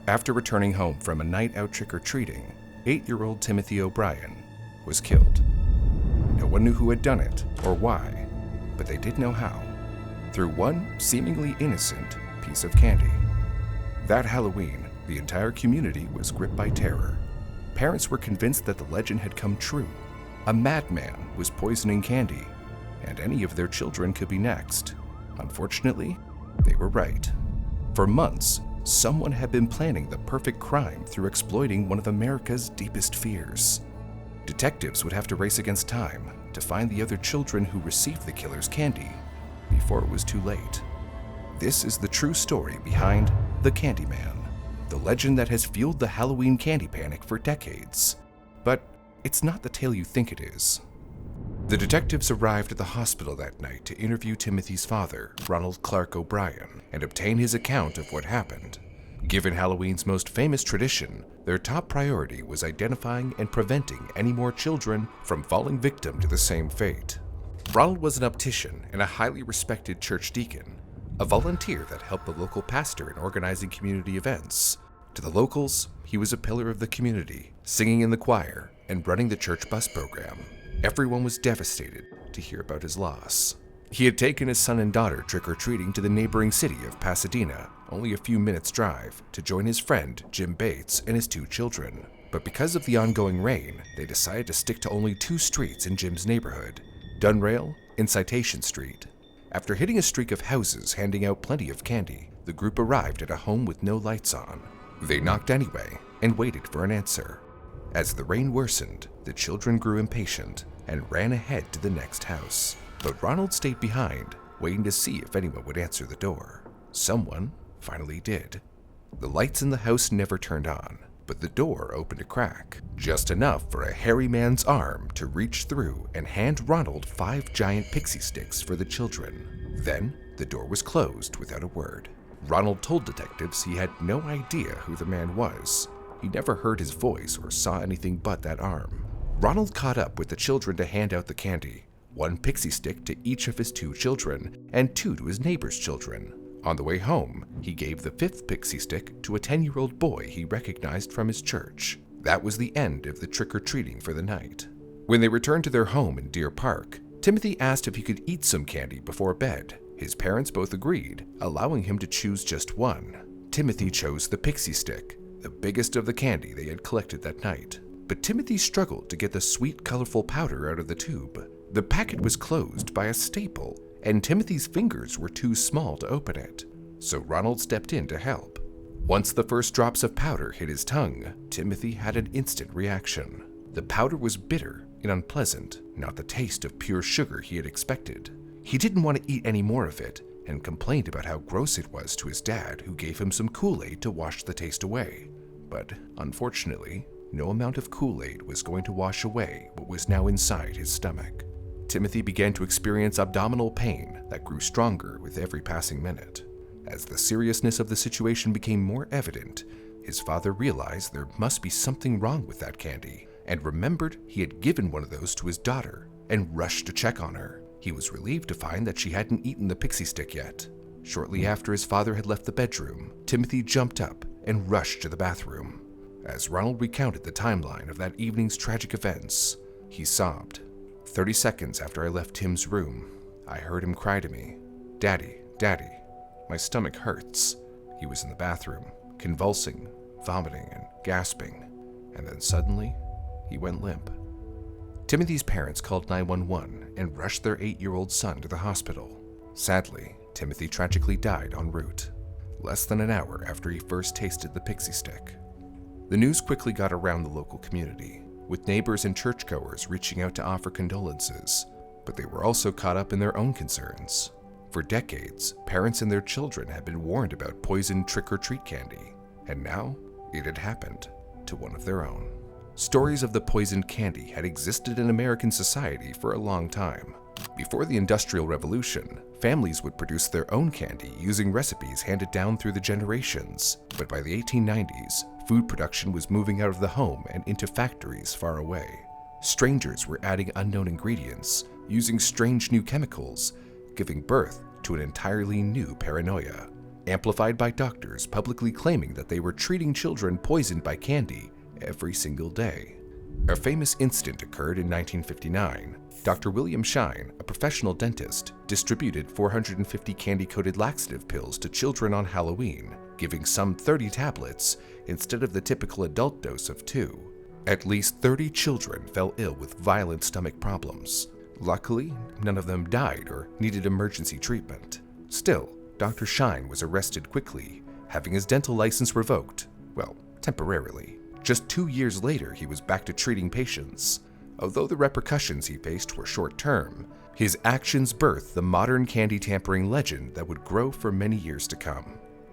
After returning home from a night out trick-or-treating, 8-year-old Timothy O'Brien was killed. No one knew who had done it or why, but they did know how, through one seemingly innocent piece of candy. That Halloween, the entire community was gripped by terror. Parents were convinced that the legend had come true. A madman was poisoning candy, and any of their children could be next. Unfortunately, they were right. For months, someone had been planning the perfect crime through exploiting one of America's deepest fears. Detectives would have to race against time to find the other children who received the killer's candy before it was too late. This is the true story behind the Candyman, the legend that has fueled the Halloween candy panic for decades. But it's not the tale you think it is. The detectives arrived at the hospital that night to interview Timothy's father, Ronald Clark O'Brien, and obtain his account of what happened. Given Halloween's most famous tradition, their top priority was identifying and preventing any more children from falling victim to the same fate. Ronald was an optician and a highly respected church deacon, a volunteer that helped the local pastor in organizing community events. To the locals, he was a pillar of the community, singing in the choir and running the church bus program. Everyone was devastated to hear about his loss. He had taken his son and daughter trick-or-treating to the neighboring city of Pasadena, only a few minutes' drive, to join his friend Jim Bates and his 2 children. But because of the ongoing rain, they decided to stick to only 2 streets in Jim's neighborhood, Dunrail and Citation Street. After hitting a streak of houses handing out plenty of candy, the group arrived at a home with no lights on. They knocked anyway and waited for an answer. As the rain worsened, the children grew impatient and ran ahead to the next house. But Ronald stayed behind, waiting to see if anyone would answer the door. Someone finally did. The lights in the house never turned on, but the door opened a crack, just enough for a hairy man's arm to reach through and hand Ronald 5 giant pixie sticks for the children. Then, the door was closed without a word. Ronald told detectives he had no idea who the man was. He never heard his voice or saw anything but that arm. Ronald caught up with the children to hand out the candy, 1 pixie stick to each of his 2 children and 2 to his neighbor's children. On the way home, he gave the 5th pixie stick to a 10-year-old boy he recognized from his church. That was the end of the trick-or-treating for the night. When they returned to their home in Deer Park, Timothy asked if he could eat some candy before bed. His parents both agreed, allowing him to choose just 1. Timothy chose the pixie stick, the biggest of the candy they had collected that night. But Timothy struggled to get the sweet, colorful powder out of the tube. The packet was closed by a staple, and Timothy's fingers were too small to open it. So Ronald stepped in to help. Once the first drops of powder hit his tongue, Timothy had an instant reaction. The powder was bitter and unpleasant, not the taste of pure sugar he had expected. He didn't want to eat any more of it, and complained about how gross it was to his dad, who gave him some Kool-Aid to wash the taste away. But unfortunately, no amount of Kool-Aid was going to wash away what was now inside his stomach. Timothy began to experience abdominal pain that grew stronger with every passing minute. As the seriousness of the situation became more evident, his father realized there must be something wrong with that candy, and remembered he had given one of those to his daughter, and rushed to check on her. He was relieved to find that she hadn't eaten the pixie stick yet. Shortly after his father had left the bedroom, Timothy jumped up and rushed to the bathroom. As Ronald recounted the timeline of that evening's tragic events, he sobbed. 30 seconds after I left Tim's room, I heard him cry to me, "Daddy, Daddy, my stomach hurts." He was in the bathroom, convulsing, vomiting, and gasping, and then suddenly, he went limp. Timothy's parents called 911 and rushed their 8-year-old son to the hospital. Sadly, Timothy tragically died en route, less than an hour after he first tasted the pixie stick. The news quickly got around the local community, with neighbors and churchgoers reaching out to offer condolences, but they were also caught up in their own concerns. For decades, parents and their children had been warned about poisoned trick-or-treat candy, and now it had happened to one of their own. Stories of the poisoned candy had existed in American society for a long time. Before the Industrial Revolution, families would produce their own candy using recipes handed down through the generations, but by the 1890s, food production was moving out of the home and into factories far away. Strangers were adding unknown ingredients, using strange new chemicals, giving birth to an entirely new paranoia. amplified by doctors publicly claiming that they were treating children poisoned by candy every single day. A famous incident occurred in 1959. Dr. William Shine, a professional dentist, distributed 450 candy-coated laxative pills to children on Halloween, giving some 30 tablets instead of the typical adult dose of 2. At least 30 children fell ill with violent stomach problems. Luckily, none of them died or needed emergency treatment. Still, Dr. Shine was arrested quickly, having his dental license revoked, well, temporarily. Just 2 years later, he was back to treating patients. Although the repercussions he faced were short-term, his actions birthed the modern candy tampering legend that would grow for many years to come.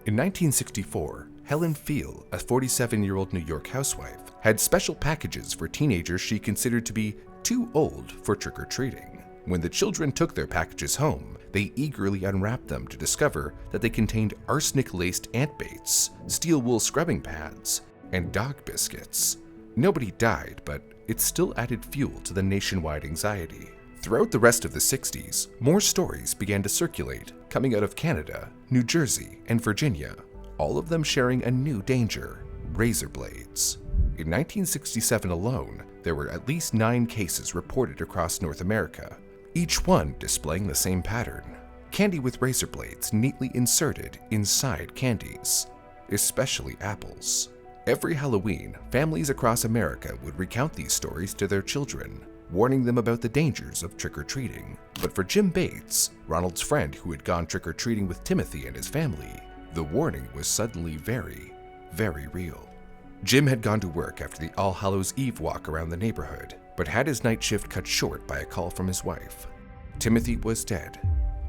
In 1964, Helen Feel, a 47-year-old New York housewife, had special packages for teenagers she considered to be too old for trick-or-treating. When the children took their packages home, they eagerly unwrapped them to discover that they contained arsenic-laced ant baits, steel wool scrubbing pads, and dog biscuits. Nobody died, but it still added fuel to the nationwide anxiety. Throughout the rest of the 60s, more stories began to circulate, coming out of Canada, New Jersey, and Virginia, all of them sharing a new danger: razor blades. In 1967 alone, there were at least 9 cases reported across North America, each one displaying the same pattern: candy with razor blades neatly inserted inside candies, especially apples. Every Halloween, families across America would recount these stories to their children, warning them about the dangers of trick-or-treating. But for Jim Bates, Ronald's friend who had gone trick-or-treating with Timothy and his family, the warning was suddenly very, very real. Jim had gone to work after the All Hallows Eve walk around the neighborhood, but had his night shift cut short by a call from his wife. Timothy was dead,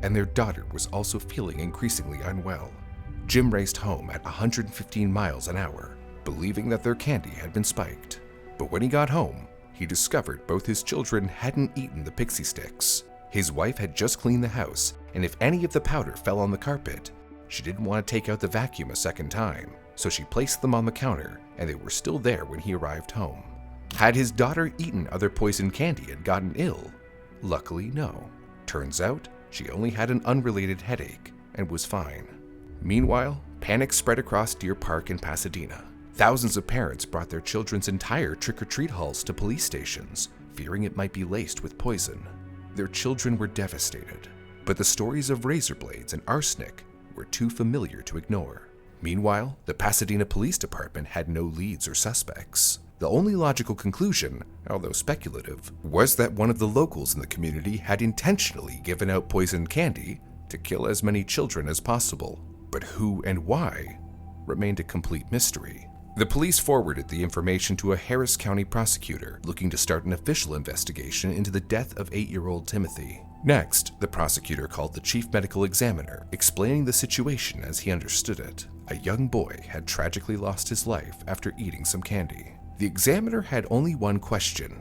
and their daughter was also feeling increasingly unwell. Jim raced home at 115 miles an hour, believing that their candy had been spiked. But when he got home, he discovered both his children hadn't eaten the pixie sticks. His wife had just cleaned the house, and if any of the powder fell on the carpet, she didn't want to take out the vacuum a second time, so she placed them on the counter, and they were still there when he arrived home. Had his daughter eaten other poisoned candy and gotten ill? Luckily, no. Turns out, she only had an unrelated headache and was fine. Meanwhile, panic spread across Deer Park in Pasadena. Thousands of parents brought their children's entire trick-or-treat hauls to police stations, fearing it might be laced with poison. Their children were devastated, but the stories of razor blades and arsenic were too familiar to ignore. Meanwhile, the Pasadena Police Department had no leads or suspects. The only logical conclusion, although speculative, was that one of the locals in the community had intentionally given out poisoned candy to kill as many children as possible. But who and why remained a complete mystery. The police forwarded the information to a Harris County prosecutor looking to start an official investigation into the death of 8-year-old Timothy. Next, the prosecutor called the chief medical examiner, explaining the situation as he understood it. A young boy had tragically lost his life after eating some candy. The examiner had only one question: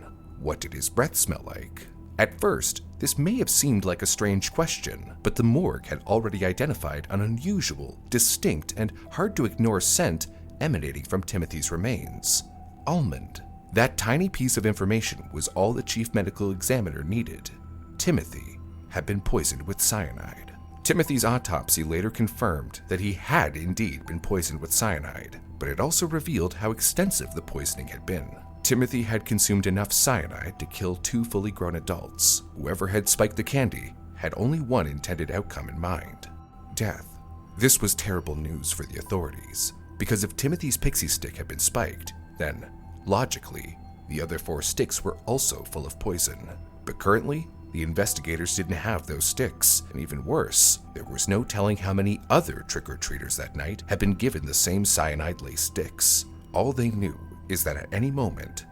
what did his breath smell like? At first, this may have seemed like a strange question, but the morgue had already identified an unusual, distinct, and hard-to-ignore scent emanating from Timothy's remains: almond. That tiny piece of information was all the chief medical examiner needed. Timothy had been poisoned with cyanide. Timothy's autopsy later confirmed that he had indeed been poisoned with cyanide, but it also revealed how extensive the poisoning had been. Timothy had consumed enough cyanide to kill 2 fully grown adults. Whoever had spiked the candy had only one intended outcome in mind: death. This was terrible news for the authorities, because if Timothy's pixie stick had been spiked, then, logically, the other 4 sticks were also full of poison. But currently, the investigators didn't have those sticks, and even worse, there was no telling how many other trick-or-treaters that night had been given the same cyanide-laced sticks. All they knew is that at any moment,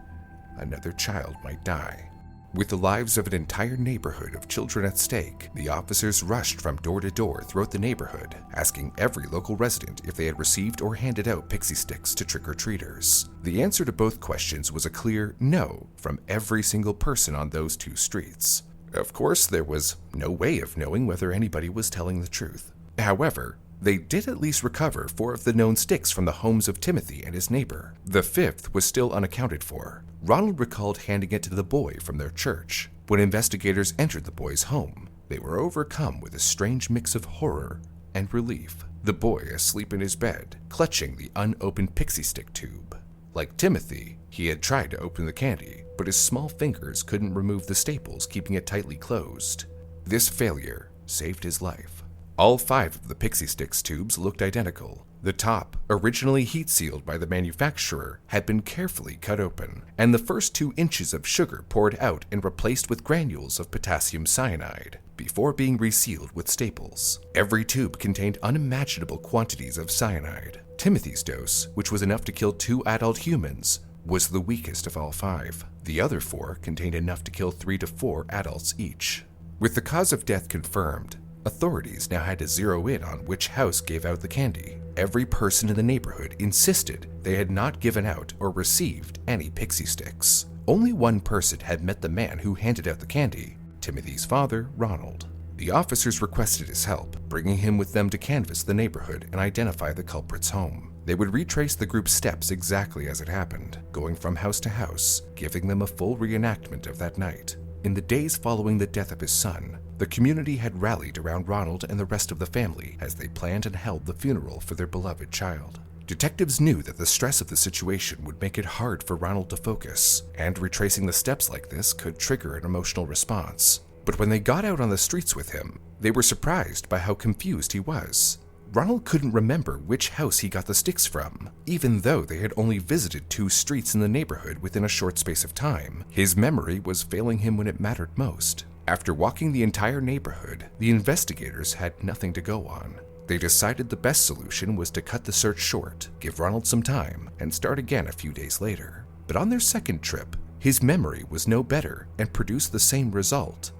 another child might die. With the lives of an entire neighborhood of children at stake, the officers rushed from door to door throughout the neighborhood, asking every local resident if they had received or handed out pixie sticks to trick-or-treaters. The answer to both questions was a clear no from every single person on those 2 streets. Of course, there was no way of knowing whether anybody was telling the truth. However, they did at least recover 4 of the known sticks from the homes of Timothy and his neighbor. The 5th was still unaccounted for. Ronald recalled handing it to the boy from their church. When investigators entered the boy's home, they were overcome with a strange mix of horror and relief, the boy asleep in his bed, clutching the unopened pixie stick tube. Like Timothy, he had tried to open the candy, but his small fingers couldn't remove the staples keeping it tightly closed. This failure saved his life. All 5 of the pixie sticks tubes looked identical. The top, originally heat-sealed by the manufacturer, had been carefully cut open, and the first 2 inches of sugar poured out and replaced with granules of potassium cyanide, before being resealed with staples. Every tube contained unimaginable quantities of cyanide. Timothy's dose, which was enough to kill 2 adult humans, was the weakest of all 5. The other 4 contained enough to kill 3 to 4 adults each. With the cause of death confirmed, authorities now had to zero in on which house gave out the candy. Every person in the neighborhood insisted they had not given out or received any pixie sticks. Only one person had met the man who handed out the candy, Timothy's father, Ronald. The officers requested his help, bringing him with them to canvass the neighborhood and identify the culprit's home. They would retrace the group's steps exactly as it happened, going from house to house, giving them a full reenactment of that night. In the days following the death of his son, the community had rallied around Ronald and the rest of the family as they planned and held the funeral for their beloved child. Detectives knew that the stress of the situation would make it hard for Ronald to focus, and retracing the steps like this could trigger an emotional response. But when they got out on the streets with him, they were surprised by how confused he was. Ronald couldn't remember which house he got the sticks from, even though they had only visited 2 streets in the neighborhood within a short space of time. His memory was failing him when it mattered most. After walking the entire neighborhood, the investigators had nothing to go on. They decided the best solution was to cut the search short, give Ronald some time, and start again a few days later. But on their second trip, his memory was no better and produced the same result: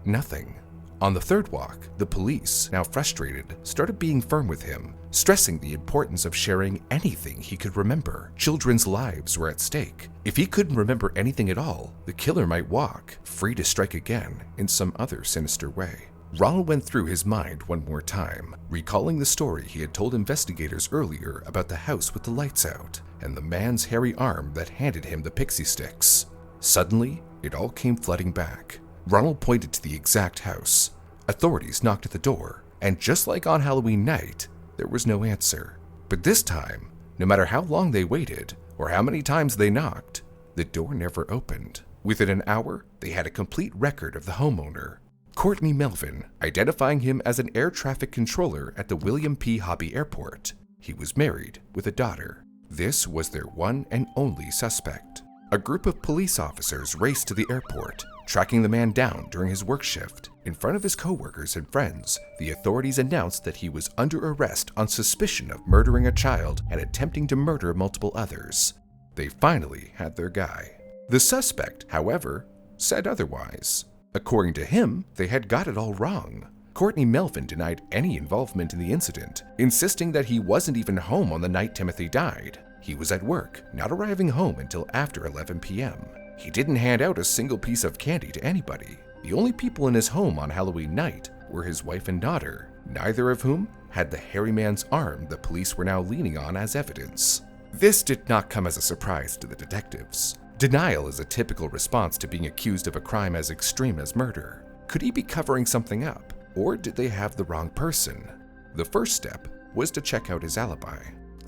nothing. On the third walk, the police, now frustrated, started being firm with him, stressing the importance of sharing anything he could remember. Children's lives were at stake. If he couldn't remember anything at all, the killer might walk, free to strike again in some other sinister way. Ronald went through his mind one more time, recalling the story he had told investigators earlier about the house with the lights out, and the man's hairy arm that handed him the pixie sticks. Suddenly, it all came flooding back. Ronald pointed to the exact house. Authorities knocked at the door, and just like on Halloween night, there was no answer. But this time, no matter how long they waited, or how many times they knocked, the door never opened. Within an hour, they had a complete record of the homeowner, Courtney Melvin, identifying him as an air traffic controller at the William P. Hobby Airport. He was married with a daughter. This was their one and only suspect. A group of police officers raced to the airport, tracking the man down during his work shift. In front of his coworkers and friends, the authorities announced that he was under arrest on suspicion of murdering a child and attempting to murder multiple others. They finally had their guy. The suspect, however, said otherwise. According to him, they had got it all wrong. Courtney Melvin denied any involvement in the incident, insisting that he wasn't even home on the night Timothy died. He was at work, not arriving home until after 11 p.m. He didn't hand out a single piece of candy to anybody. The only people in his home on Halloween night were his wife and daughter, neither of whom had the hairy man's arm the police were now leaning on as evidence. This did not come as a surprise to the detectives. Denial is a typical response to being accused of a crime as extreme as murder. Could he be covering something up, or did they have the wrong person? The first step was to check out his alibi.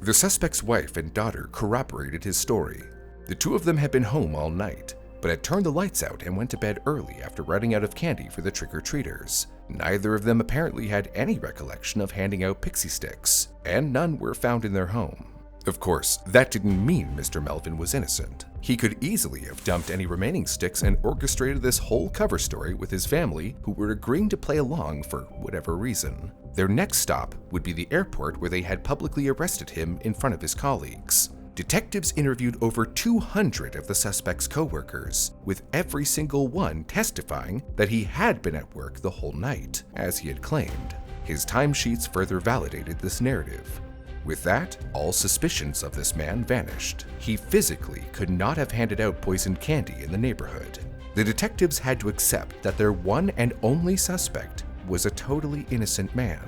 The suspect's wife and daughter corroborated his story. The 2 of them had been home all night, but had turned the lights out and went to bed early after running out of candy for the trick-or-treaters. Neither of them apparently had any recollection of handing out pixie sticks, and none were found in their home. Of course, that didn't mean Mr. Melvin was innocent. He could easily have dumped any remaining sticks and orchestrated this whole cover story with his family, who were agreeing to play along for whatever reason. Their next stop would be the airport, where they had publicly arrested him in front of his colleagues. Detectives interviewed over 200 of the suspect's co-workers, with every single one testifying that he had been at work the whole night, as he had claimed. His timesheets further validated this narrative. With that, all suspicions of this man vanished. He physically could not have handed out poisoned candy in the neighborhood. The detectives had to accept that their one and only suspect was a totally innocent man,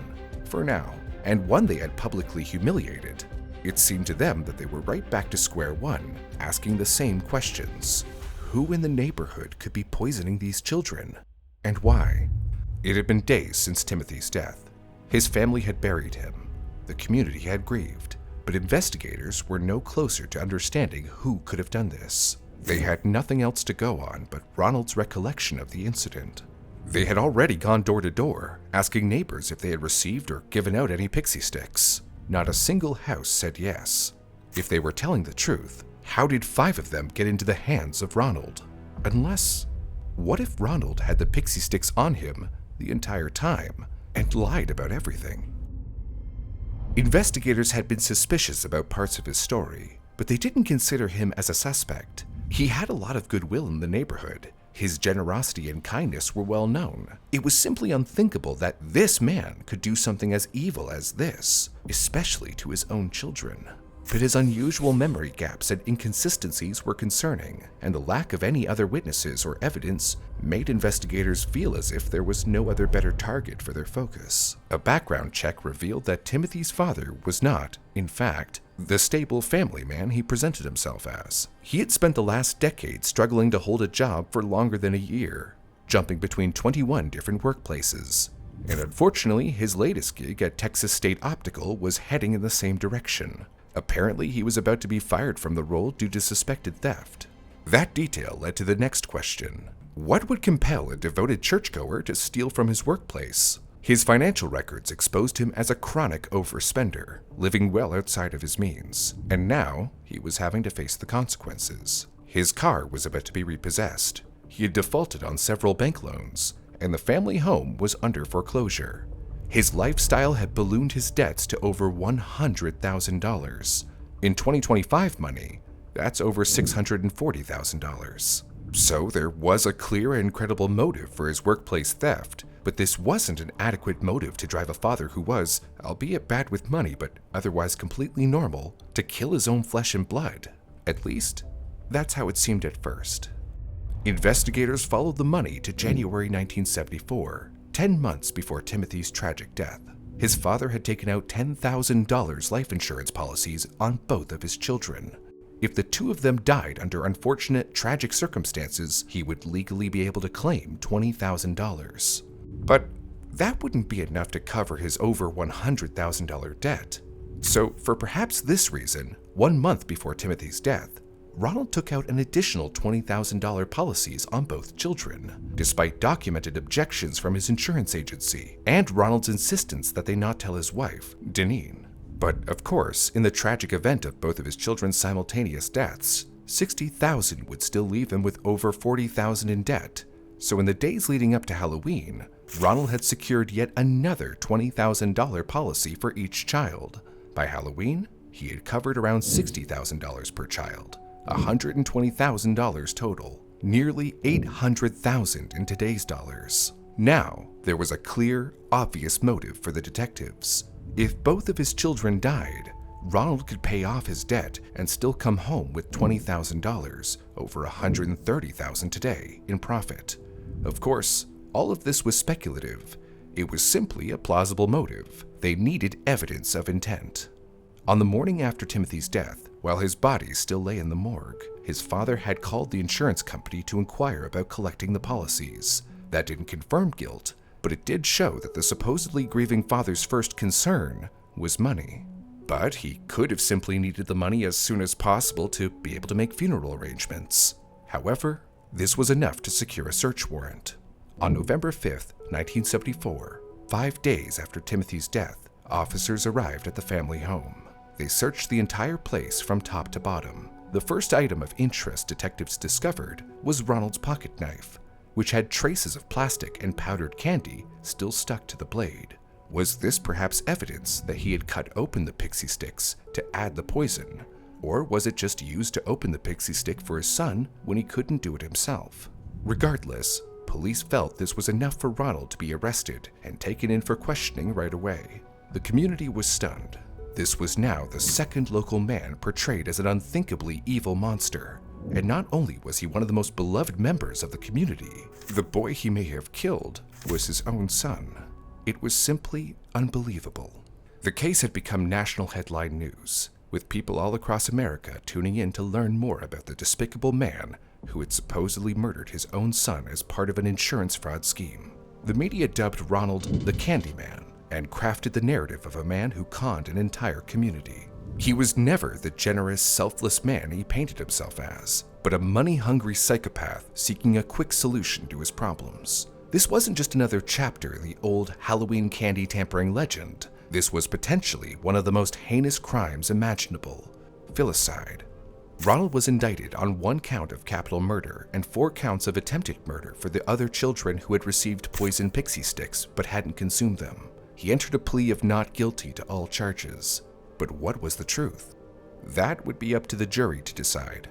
for now, and one they had publicly humiliated. It seemed to them that they were right back to square one, asking the same questions. Who in the neighborhood could be poisoning these children? And why? It had been days since Timothy's death. His family had buried him. The community had grieved, but investigators were no closer to understanding who could have done this. They had nothing else to go on but Ronald's recollection of the incident. They had already gone door to door, asking neighbors if they had received or given out any pixie sticks. Not a single house said yes. If they were telling the truth, how did 5 of them get into the hands of Ronald? Unless, what if Ronald had the pixie sticks on him the entire time and lied about everything? Investigators had been suspicious about parts of his story, but they didn't consider him as a suspect. He had a lot of goodwill in the neighborhood. His generosity and kindness were well known. It was simply unthinkable that this man could do something as evil as this, especially to his own children. But his unusual memory gaps and inconsistencies were concerning, and the lack of any other witnesses or evidence made investigators feel as if there was no other better target for their focus. A background check revealed that Timothy's father was not, in fact, the stable family man he presented himself as. He had spent the last decade struggling to hold a job for longer than a year, jumping between 21 different workplaces. And unfortunately, his latest gig at Texas State Optical was heading in the same direction. Apparently, he was about to be fired from the role due to suspected theft. That detail led to the next question. What would compel a devoted churchgoer to steal from his workplace? His financial records exposed him as a chronic overspender, living well outside of his means, and now he was having to face the consequences. His car was about to be repossessed. He had defaulted on several bank loans, and the family home was under foreclosure. His lifestyle had ballooned his debts to over $100,000. In 2025 money, that's over $640,000. So there was a clear and credible motive for his workplace theft, but this wasn't an adequate motive to drive a father who was, albeit bad with money but otherwise completely normal, to kill his own flesh and blood. At least, that's how it seemed at first. Investigators followed the money to January 1974. 10 months before Timothy's tragic death. His father had taken out $10,000 life insurance policies on both of his children. If the 2 of them died under unfortunate, tragic circumstances, he would legally be able to claim $20,000. But that wouldn't be enough to cover his over $100,000 debt. So, for perhaps this reason, 1 month before Timothy's death, Ronald took out an additional $20,000 policies on both children, despite documented objections from his insurance agency and Ronald's insistence that they not tell his wife, Deneen. But of course, in the tragic event of both of his children's simultaneous deaths, $60,000 would still leave him with over $40,000 in debt. So in the days leading up to Halloween, Ronald had secured yet another $20,000 policy for each child. By Halloween, he had covered around $60,000 per child. $120,000 total, nearly $800,000 in today's dollars. Now, there was a clear, obvious motive for the detectives. If both of his children died, Ronald could pay off his debt and still come home with $20,000, over $130,000 today, in profit. Of course, all of this was speculative. It was simply a plausible motive. They needed evidence of intent. On the morning after Timothy's death, while his body still lay in the morgue, his father had called the insurance company to inquire about collecting the policies. That didn't confirm guilt, but it did show that the supposedly grieving father's first concern was money. But he could have simply needed the money as soon as possible to be able to make funeral arrangements. However, this was enough to secure a search warrant. On November 5th, 1974, 5 days after Timothy's death, officers arrived at the family home. They searched the entire place from top to bottom. The first item of interest detectives discovered was Ronald's pocket knife, which had traces of plastic and powdered candy still stuck to the blade. Was this perhaps evidence that he had cut open the pixie sticks to add the poison? Or was it just used to open the pixie stick for his son when he couldn't do it himself? Regardless, police felt this was enough for Ronald to be arrested and taken in for questioning right away. The community was stunned. This was now the second local man portrayed as an unthinkably evil monster. And not only was he one of the most beloved members of the community, the boy he may have killed was his own son. It was simply unbelievable. The case had become national headline news, with people all across America tuning in to learn more about the despicable man who had supposedly murdered his own son as part of an insurance fraud scheme. The media dubbed Ronald the Candyman, and crafted the narrative of a man who conned an entire community. He was never the generous, selfless man he painted himself as, but a money-hungry psychopath seeking a quick solution to his problems. This wasn't just another chapter in the old Halloween candy tampering legend. This was potentially one of the most heinous crimes imaginable: filicide. Ronald was indicted on 1 count of capital murder and 4 counts of attempted murder for the other children who had received poison pixie sticks but hadn't consumed them. He entered a plea of not guilty to all charges. But what was the truth? That would be up to the jury to decide.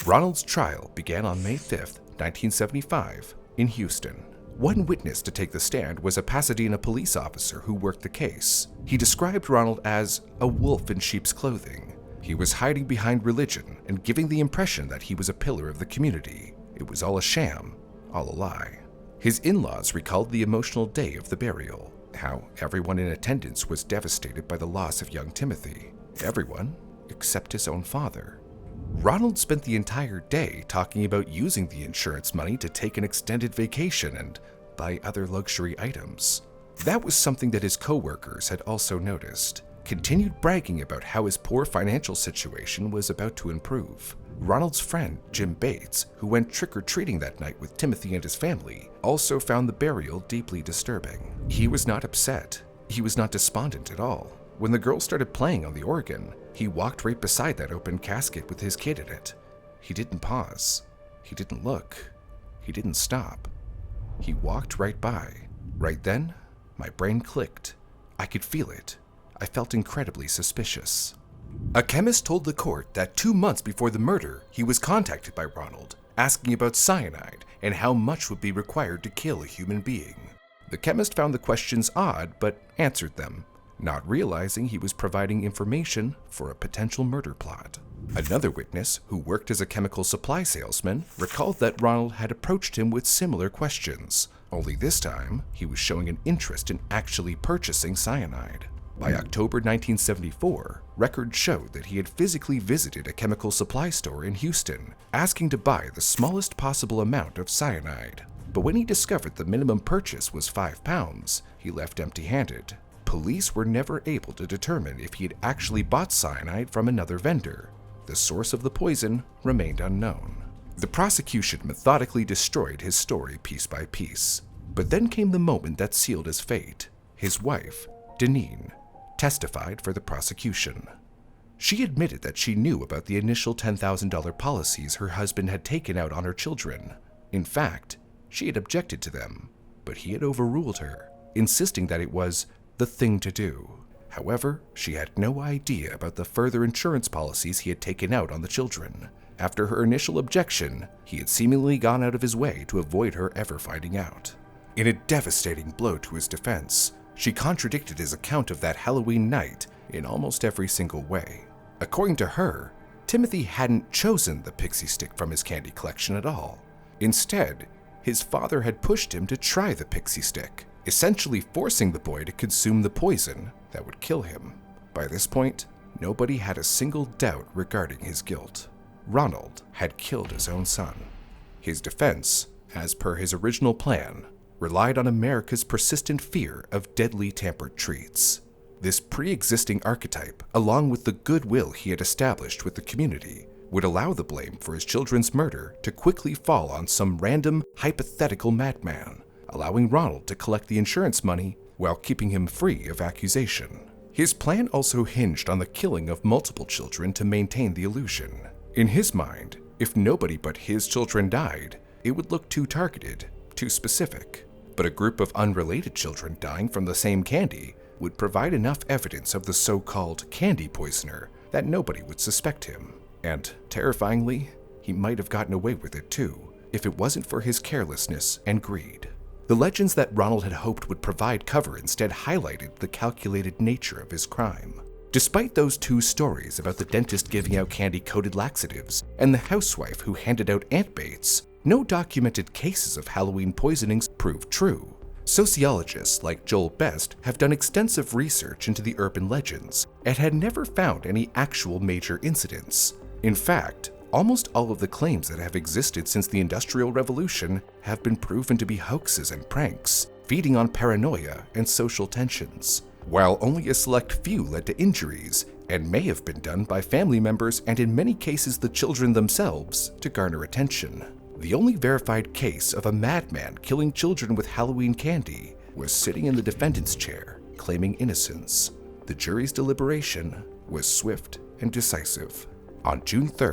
Ronald's trial began on May 5, 1975, in Houston. One witness to take the stand was a Pasadena police officer who worked the case. He described Ronald as a wolf in sheep's clothing. He was hiding behind religion and giving the impression that he was a pillar of the community. It was all a sham, all a lie. His in-laws recalled the emotional day of the burial, how everyone in attendance was devastated by the loss of young Timothy. Everyone except his own father. Ronald spent the entire day talking about using the insurance money to take an extended vacation and buy other luxury items. That was something that his co-workers had also noticed, continued bragging about how his poor financial situation was about to improve. Ronald's friend, Jim Bates, who went trick-or-treating that night with Timothy and his family, also found the burial deeply disturbing. He was not upset. He was not despondent at all. When the girl started playing on the organ, he walked right beside that open casket with his kid in it. He didn't pause. He didn't look. He didn't stop. He walked right by. Right then, my brain clicked. I could feel it. I felt incredibly suspicious. A chemist told the court that 2 months before the murder, he was contacted by Ronald, asking about cyanide and how much would be required to kill a human being. The chemist found the questions odd, but answered them, not realizing he was providing information for a potential murder plot. Another witness, who worked as a chemical supply salesman, recalled that Ronald had approached him with similar questions, only this time he was showing an interest in actually purchasing cyanide. By October 1974, records showed that he had physically visited a chemical supply store in Houston, asking to buy the smallest possible amount of cyanide. But when he discovered the minimum purchase was £5, he left empty-handed. Police were never able to determine if he had actually bought cyanide from another vendor. The source of the poison remained unknown. The prosecution methodically destroyed his story piece by piece. But then came the moment that sealed his fate. His wife, Deneen, testified for the prosecution. She admitted that she knew about the initial $10,000 policies her husband had taken out on her children. In fact, she had objected to them, but he had overruled her, insisting that it was the thing to do. However, she had no idea about the further insurance policies he had taken out on the children. After her initial objection, he had seemingly gone out of his way to avoid her ever finding out. In a devastating blow to his defense, she contradicted his account of that Halloween night in almost every single way. According to her, Timothy hadn't chosen the pixie stick from his candy collection at all. Instead, his father had pushed him to try the pixie stick, essentially forcing the boy to consume the poison that would kill him. By this point, nobody had a single doubt regarding his guilt. Ronald had killed his own son. His defense, as per his original plan, relied on America's persistent fear of deadly tampered treats. This pre-existing archetype, along with the goodwill he had established with the community, would allow the blame for his children's murder to quickly fall on some random, hypothetical madman, allowing Ronald to collect the insurance money while keeping him free of accusation. His plan also hinged on the killing of multiple children to maintain the illusion. In his mind, if nobody but his children died, it would look too targeted, too specific. But a group of unrelated children dying from the same candy would provide enough evidence of the so-called candy poisoner that nobody would suspect him. And, terrifyingly, he might have gotten away with it too, if it wasn't for his carelessness and greed. The legends that Ronald had hoped would provide cover instead highlighted the calculated nature of his crime. Despite those 2 stories about the dentist giving out candy-coated laxatives and the housewife who handed out ant baits, no documented cases of Halloween poisonings proved true. Sociologists like Joel Best have done extensive research into the urban legends and had never found any actual major incidents. In fact, almost all of the claims that have existed since the Industrial Revolution have been proven to be hoaxes and pranks, feeding on paranoia and social tensions, while only a select few led to injuries and may have been done by family members and in many cases the children themselves to garner attention. The only verified case of a madman killing children with Halloween candy was sitting in the defendant's chair, claiming innocence. The jury's deliberation was swift and decisive. On June 3,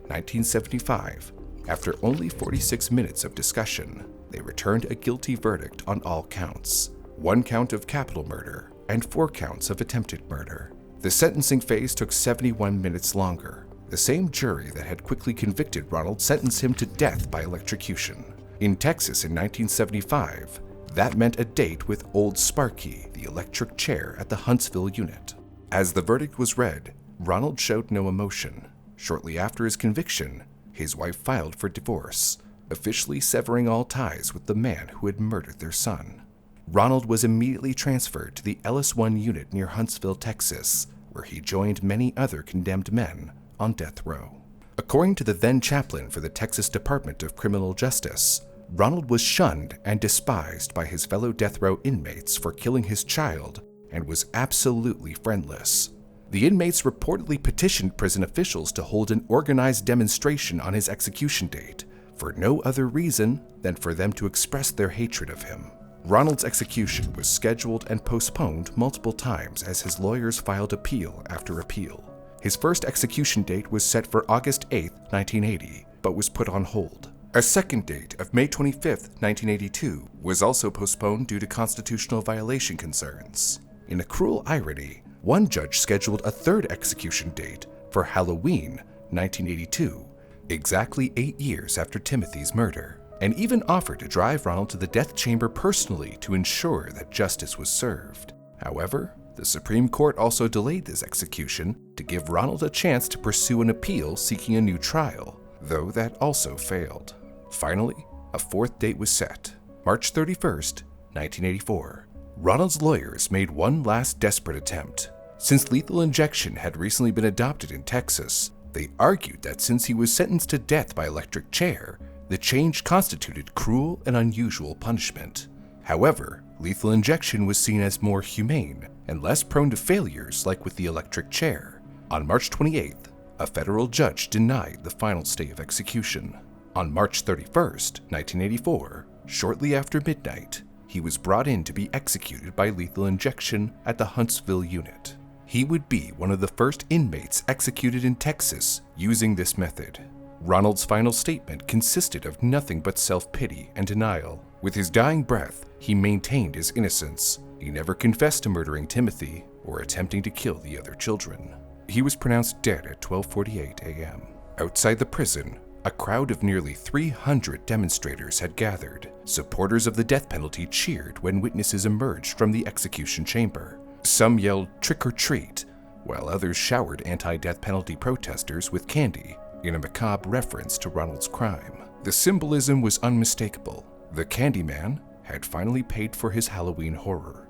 1975, after only 46 minutes of discussion, they returned a guilty verdict on all counts, 1 count of capital murder and 4 counts of attempted murder. The sentencing phase took 71 minutes longer. The same jury that had quickly convicted Ronald sentenced him to death by electrocution. In Texas in 1975, that meant a date with Old Sparky, the electric chair at the Huntsville unit. As the verdict was read, Ronald showed no emotion. Shortly after his conviction, his wife filed for divorce, officially severing all ties with the man who had murdered their son. Ronald was immediately transferred to the Ellis 1 unit near Huntsville, Texas, where he joined many other condemned men on death row. According to the then chaplain for the Texas Department of Criminal Justice, Ronald was shunned and despised by his fellow death row inmates for killing his child and was absolutely friendless. The inmates reportedly petitioned prison officials to hold an organized demonstration on his execution date for no other reason than for them to express their hatred of him. Ronald's execution was scheduled and postponed multiple times as his lawyers filed appeal after appeal. His first execution date was set for August 8, 1980, but was put on hold. A second date of May 25, 1982, was also postponed due to constitutional violation concerns. In a cruel irony, one judge scheduled a third execution date for Halloween, 1982, exactly 8 years after Timothy's murder, and even offered to drive Ronald to the death chamber personally to ensure that justice was served. However, the Supreme Court also delayed this execution to give Ronald a chance to pursue an appeal seeking a new trial, though that also failed. Finally, a fourth date was set, March 31, 1984. Ronald's lawyers made one last desperate attempt. Since lethal injection had recently been adopted in Texas, they argued that since he was sentenced to death by electric chair, the change constituted cruel and unusual punishment. However, lethal injection was seen as more humane and less prone to failures like with the electric chair. On March 28th, a federal judge denied the final stay of execution. On March 31st, 1984, shortly after midnight, he was brought in to be executed by lethal injection at the Huntsville unit. He would be one of the first inmates executed in Texas using this method. Ronald's final statement consisted of nothing but self-pity and denial. With his dying breath, he maintained his innocence. He never confessed to murdering Timothy or attempting to kill the other children. He was pronounced dead at 12:48 a.m. Outside the prison, a crowd of nearly 300 demonstrators had gathered. Supporters of the death penalty cheered when witnesses emerged from the execution chamber. Some yelled "trick or treat," while others showered anti-death penalty protesters with candy in a macabre reference to Ronald's crime. The symbolism was unmistakable. The Candyman had finally paid for his Halloween horror.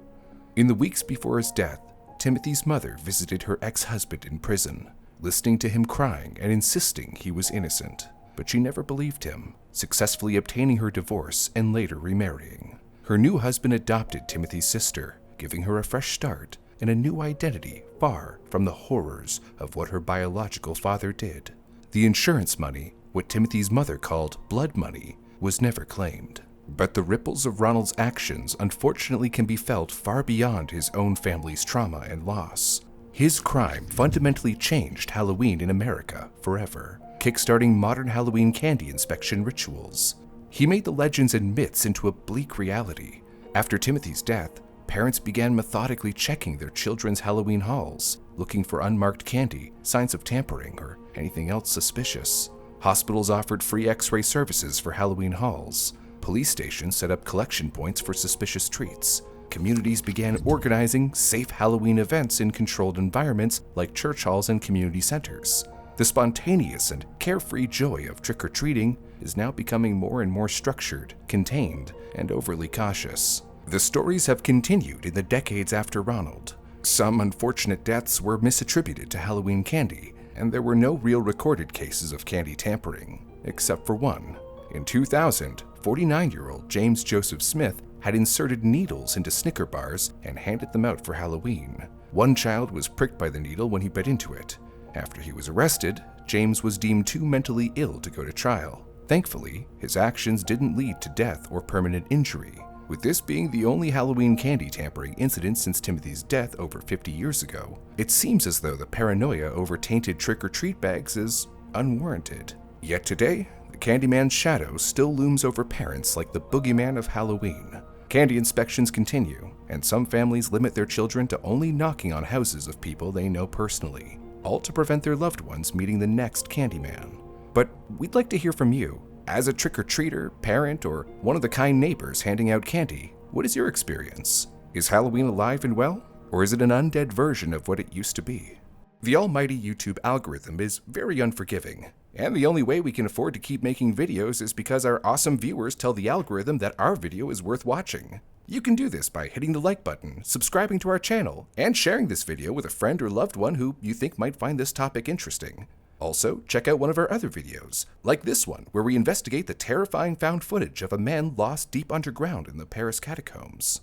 In the weeks before his death, Timothy's mother visited her ex-husband in prison, listening to him crying and insisting he was innocent. But she never believed him, successfully obtaining her divorce and later remarrying. Her new husband adopted Timothy's sister, giving her a fresh start and a new identity far from the horrors of what her biological father did. The insurance money, what Timothy's mother called blood money, was never claimed. But the ripples of Ronald's actions unfortunately can be felt far beyond his own family's trauma and loss. His crime fundamentally changed Halloween in America forever, kickstarting modern Halloween candy inspection rituals. He made the legends and myths into a bleak reality. After Timothy's death, parents began methodically checking their children's Halloween hauls, looking for unmarked candy, signs of tampering, or anything else suspicious. Hospitals offered free X-ray services for Halloween hauls. Police stations set up collection points for suspicious treats. Communities began organizing safe Halloween events in controlled environments like church halls and community centers. The spontaneous and carefree joy of trick-or-treating is now becoming more and more structured, contained, and overly cautious. The stories have continued in the decades after Ronald. Some unfortunate deaths were misattributed to Halloween candy, and there were no real recorded cases of candy tampering, except for one. In 2000, 49-year-old James Joseph Smith had inserted needles into Snicker bars and handed them out for Halloween. One child was pricked by the needle when he bit into it. After he was arrested, James was deemed too mentally ill to go to trial. Thankfully, his actions didn't lead to death or permanent injury. With this being the only Halloween candy tampering incident since Timothy's death over 50 years ago, it seems as though the paranoia over tainted trick-or-treat bags is unwarranted. Yet today, the Candyman's shadow still looms over parents like the boogeyman of Halloween. Candy inspections continue, and some families limit their children to only knocking on houses of people they know personally, all to prevent their loved ones meeting the next Candyman. But we'd like to hear from you. As a trick-or-treater, parent, or one of the kind neighbors handing out candy, what is your experience? Is Halloween alive and well, or is it an undead version of what it used to be? The almighty YouTube algorithm is very unforgiving, and the only way we can afford to keep making videos is because our awesome viewers tell the algorithm that our video is worth watching. You can do this by hitting the like button, subscribing to our channel, and sharing this video with a friend or loved one who you think might find this topic interesting. Also, check out one of our other videos, like this one, where we investigate the terrifying found footage of a man lost deep underground in the Paris catacombs.